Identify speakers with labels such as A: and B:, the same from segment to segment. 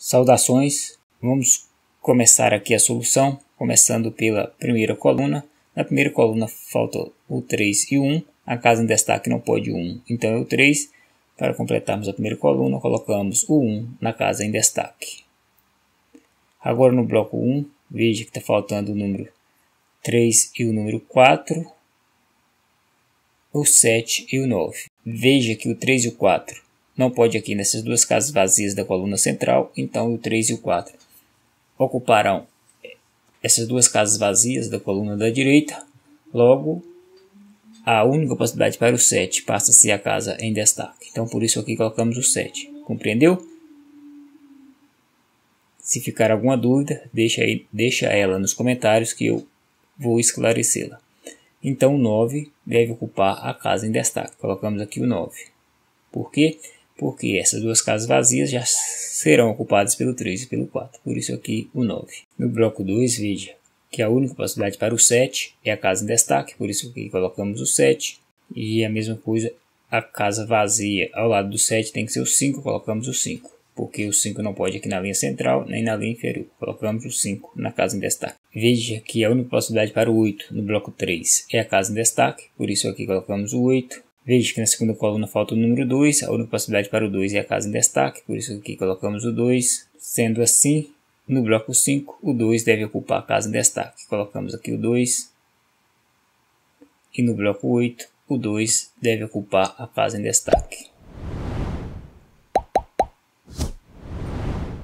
A: Saudações, vamos começar aqui a solução, começando pela primeira coluna. Na primeira coluna falta o 3 e o 1, a casa em destaque não pode o 1, então é o 3. Para completarmos a primeira coluna, colocamos o 1 na casa em destaque. Agora no bloco 1, veja que está faltando o número 3 e o número 4, o 7 e o 9. Veja que o 3 e o 4 não pode aqui nessas duas casas vazias da coluna central, então o 3 e o 4 ocuparão essas duas casas vazias da coluna da direita. Logo, a única possibilidade para o 7 passa a ser a casa em destaque. Então, por isso aqui colocamos o 7. Compreendeu? Se ficar alguma dúvida, deixa ela nos comentários que eu vou esclarecê-la. Então, o 9 deve ocupar a casa em destaque. Colocamos aqui o 9. Por quê? Porque essas duas casas vazias já serão ocupadas pelo 3 e pelo 4. Por isso aqui o 9. No bloco 2, veja que a única possibilidade para o 7 é a casa em destaque. Por isso aqui colocamos o 7. E a mesma coisa, a casa vazia ao lado do 7 tem que ser o 5. Colocamos o 5. Porque o 5 não pode aqui na linha central nem na linha inferior. Colocamos o 5 na casa em destaque. Veja que a única possibilidade para o 8 no bloco 3 é a casa em destaque. Por isso aqui colocamos o 8. Veja que na segunda coluna falta o número 2, a única possibilidade para o 2 é a casa em destaque, por isso aqui colocamos o 2. Sendo assim, no bloco 5, o 2 deve ocupar a casa em destaque. Colocamos aqui o 2. E no bloco 8, o 2 deve ocupar a casa em destaque.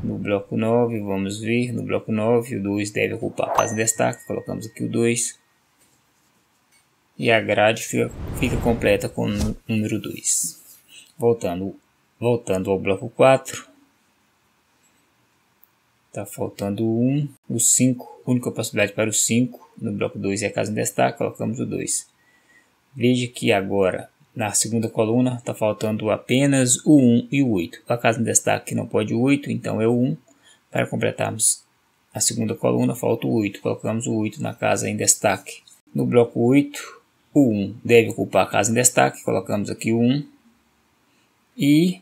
A: No bloco 9, vamos ver, no bloco 9, o 2 deve ocupar a casa em destaque. Colocamos aqui o 2. E a grade fica completa com o número 2. Voltando ao bloco 4. Está faltando o 1, o 5. Única possibilidade para o 5. No bloco 2 é a casa em destaque. Colocamos o 2. Veja que agora, na segunda coluna, está faltando apenas o 1 e o 8. A casa em destaque não pode o 8, então é o 1. Para completarmos a segunda coluna, falta o 8. Colocamos o 8 na casa em destaque. No bloco 8, o 1 deve ocupar a casa em destaque, colocamos aqui o 1. E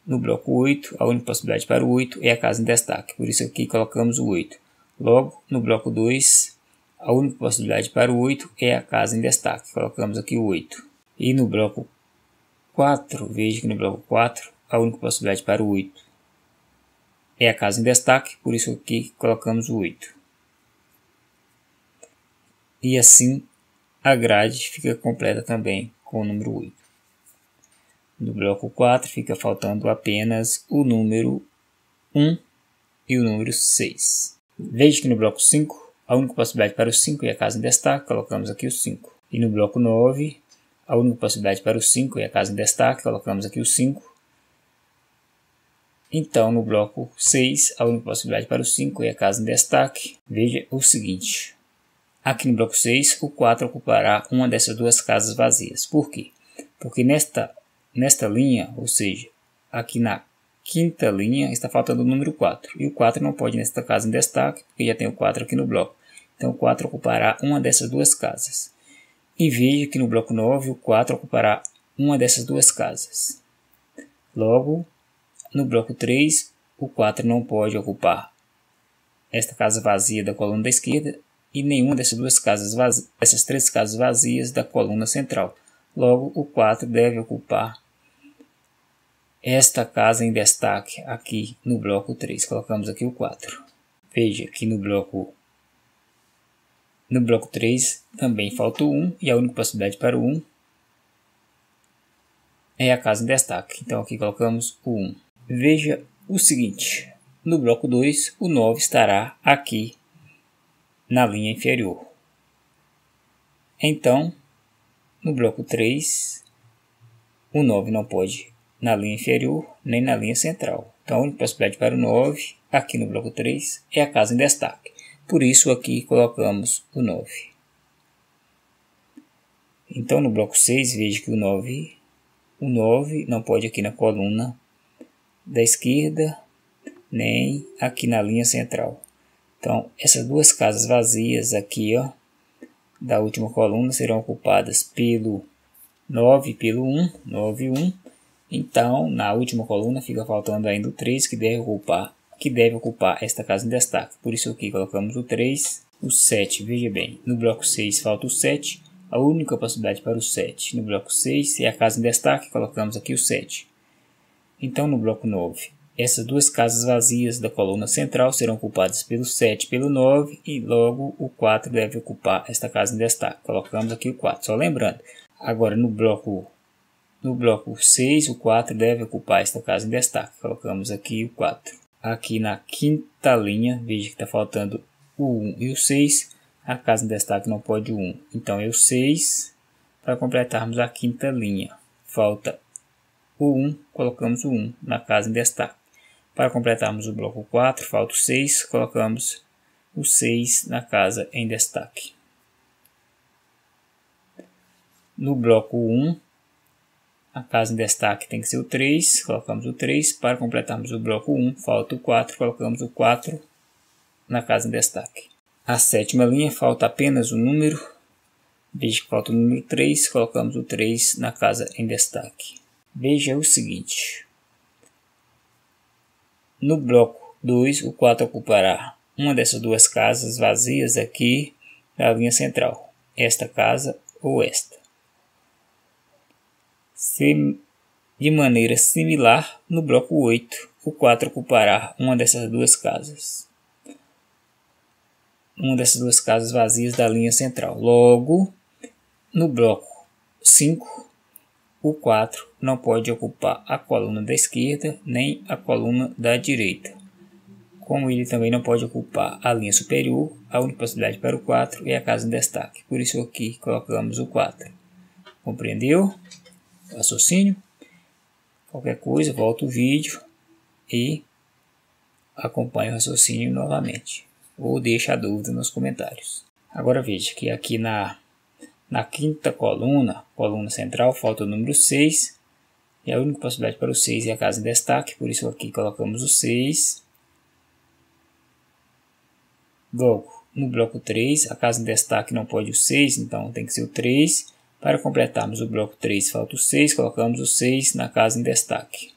A: no bloco 8, a única possibilidade para o 8 é a casa em destaque, por isso aqui colocamos o 8. Logo, no bloco 2, a única possibilidade para o 8 é a casa em destaque, colocamos aqui o 8. E no bloco 4, veja que no bloco 4, a única possibilidade para o 8 é a casa em destaque, por isso aqui colocamos o 8. E assim, a grade fica completa também com o número 8. No bloco 4 fica faltando apenas o número 1 e o número 6. Veja que no bloco 5, a única possibilidade para o 5 é a casa em destaque, colocamos aqui o 5. E no bloco 9, a única possibilidade para o 5 é a casa em destaque, colocamos aqui o 5. Então, no bloco 6, a única possibilidade para o 5 é a casa em destaque. Veja o seguinte. Aqui no bloco 6, o 4 ocupará uma dessas duas casas vazias. Por quê? Porque nesta linha, ou seja, aqui na quinta linha, está faltando o número 4. E o 4 não pode nesta casa em destaque, porque já tem o 4 aqui no bloco. Então, o 4 ocupará uma dessas duas casas. E veja que no bloco 9, o 4 ocupará uma dessas duas casas. Logo, no bloco 3, o 4 não pode ocupar esta casa vazia da coluna da esquerda e nenhuma dessas três casas vazias da coluna central. Logo, o 4 deve ocupar esta casa em destaque aqui no bloco 3. Colocamos aqui o 4. Veja que no bloco 3 também falta o 1 e a única possibilidade para o 1 é a casa em destaque. Então aqui colocamos o 1. Veja o seguinte, no bloco 2 o 9 estará aqui na linha inferior. Então, no bloco 3, o 9 não pode na linha inferior nem na linha central. Então, a única possibilidade para o 9, aqui no bloco 3, é a casa em destaque. Por isso, aqui colocamos o 9. Então, no bloco 6, veja que o 9 não pode aqui na coluna da esquerda, nem aqui na linha central. Então, essas duas casas vazias aqui, ó, da última coluna serão ocupadas pelo 9 e pelo 1, 9 e 1. Então, na última coluna fica faltando ainda o 3 que deve ocupar esta casa em destaque. Por isso aqui colocamos o 3, o 7, veja bem, no bloco 6 falta o 7, a única possibilidade para o 7 no bloco 6 é a casa em destaque, colocamos aqui o 7. Então no bloco 9, essas duas casas vazias da coluna central serão ocupadas pelo 7 e pelo 9 e logo o 4 deve ocupar esta casa em destaque, colocamos aqui o 4, só lembrando. Agora no bloco 6 o 4 deve ocupar esta casa em destaque, colocamos aqui o 4. Aqui na quinta linha, veja que está faltando o 1 e o 6, a casa em destaque não pode o 1, então é o 6 para completarmos a quinta linha. Falta o 1, colocamos o 1 na casa em destaque. Para completarmos o bloco 4, falta o 6, colocamos o 6 na casa em destaque. No bloco 1, a casa em destaque tem que ser o 3, colocamos o 3. Para completarmos o bloco 1, falta o 4, colocamos o 4 na casa em destaque. A sétima linha falta apenas o número, veja que falta o número 3, colocamos o 3 na casa em destaque. Veja o seguinte, no bloco 2 o 4 ocupará uma dessas duas casas vazias aqui da linha central, esta casa ou esta. De maneira similar, no bloco 8, o 4 ocupará uma dessas duas casas. Uma dessas duas casas vazias da linha central. Logo, no bloco 5, o 4 não pode ocupar a coluna da esquerda nem a coluna da direita. Como ele também não pode ocupar a linha superior, a única possibilidade para o 4 é a casa em destaque. Por isso aqui colocamos o 4. Compreendeu o raciocínio? Qualquer coisa, volta o vídeo e acompanhe o raciocínio novamente. Ou deixe a dúvida nos comentários. Agora veja que aqui na quinta coluna central, falta o número 6. E a única possibilidade para o 6 é a casa em destaque. Por isso aqui colocamos o 6. Logo, no bloco 3, a casa em destaque não pode o 6, então tem que ser o 3. Para completarmos o bloco 3, falta o 6, colocamos o 6 na casa em destaque.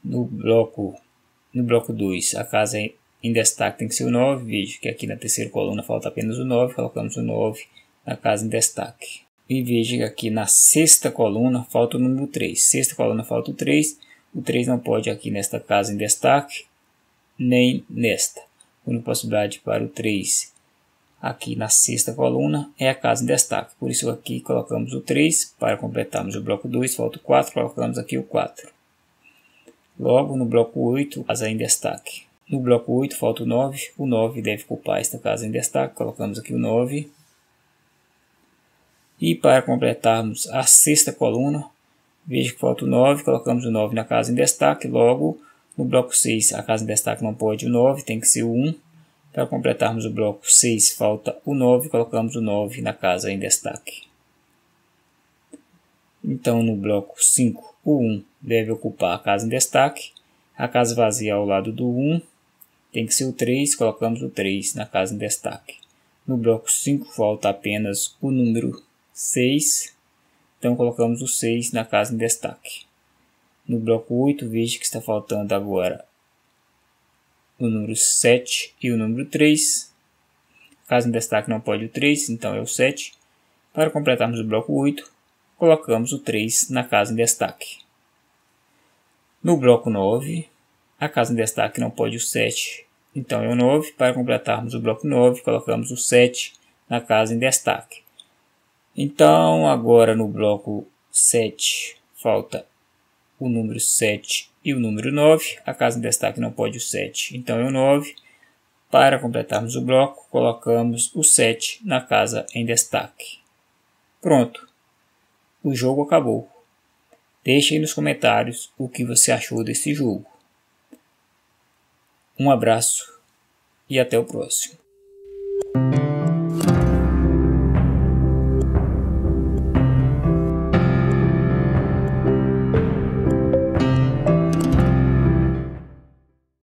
A: No bloco 2, a casa em destaque tem que ser o 9, veja que aqui na terceira coluna falta apenas o 9, colocamos o 9 na casa em destaque. E veja que aqui na sexta coluna falta o número 3, sexta coluna falta o 3 não pode aqui nesta casa em destaque, nem nesta. A única possibilidade para o 3 aqui na sexta coluna é a casa em destaque, por isso aqui colocamos o 3, para completarmos o bloco 2 falta o 4, colocamos aqui o 4. Logo no bloco 8, casa em destaque. No bloco 8 falta o 9 deve ocupar esta casa em destaque, colocamos aqui o 9. E para completarmos a sexta coluna, veja que falta o 9, colocamos o 9 na casa em destaque, logo no bloco 6 a casa em destaque não pode o 9, tem que ser o 1. Para completarmos o bloco 6 falta o 9, colocamos o 9 na casa em destaque. Então no bloco 5 o 1 deve ocupar a casa em destaque, a casa vazia ao lado do 1 tem que ser o 3, colocamos o 3 na casa em destaque. No bloco 5 falta apenas o número 6, então colocamos o 6 na casa em destaque. No bloco 8 veja que está faltando agora o número 7 e o número 3. A casa em destaque não pode o 3, então é o 7. Para completarmos o bloco 8, colocamos o 3 na casa em destaque. No bloco 9, a casa em destaque não pode o 7, então é o 9. Para completarmos o bloco 9, colocamos o 7 na casa em destaque. Então, agora no bloco 7, falta o número 7 e o número 9. A casa em destaque não pode o 7, então é o 9. Para completarmos o bloco, colocamos o 7 na casa em destaque. Pronto, o jogo acabou. Deixe aí nos comentários o que você achou desse jogo. Um abraço e até o próximo.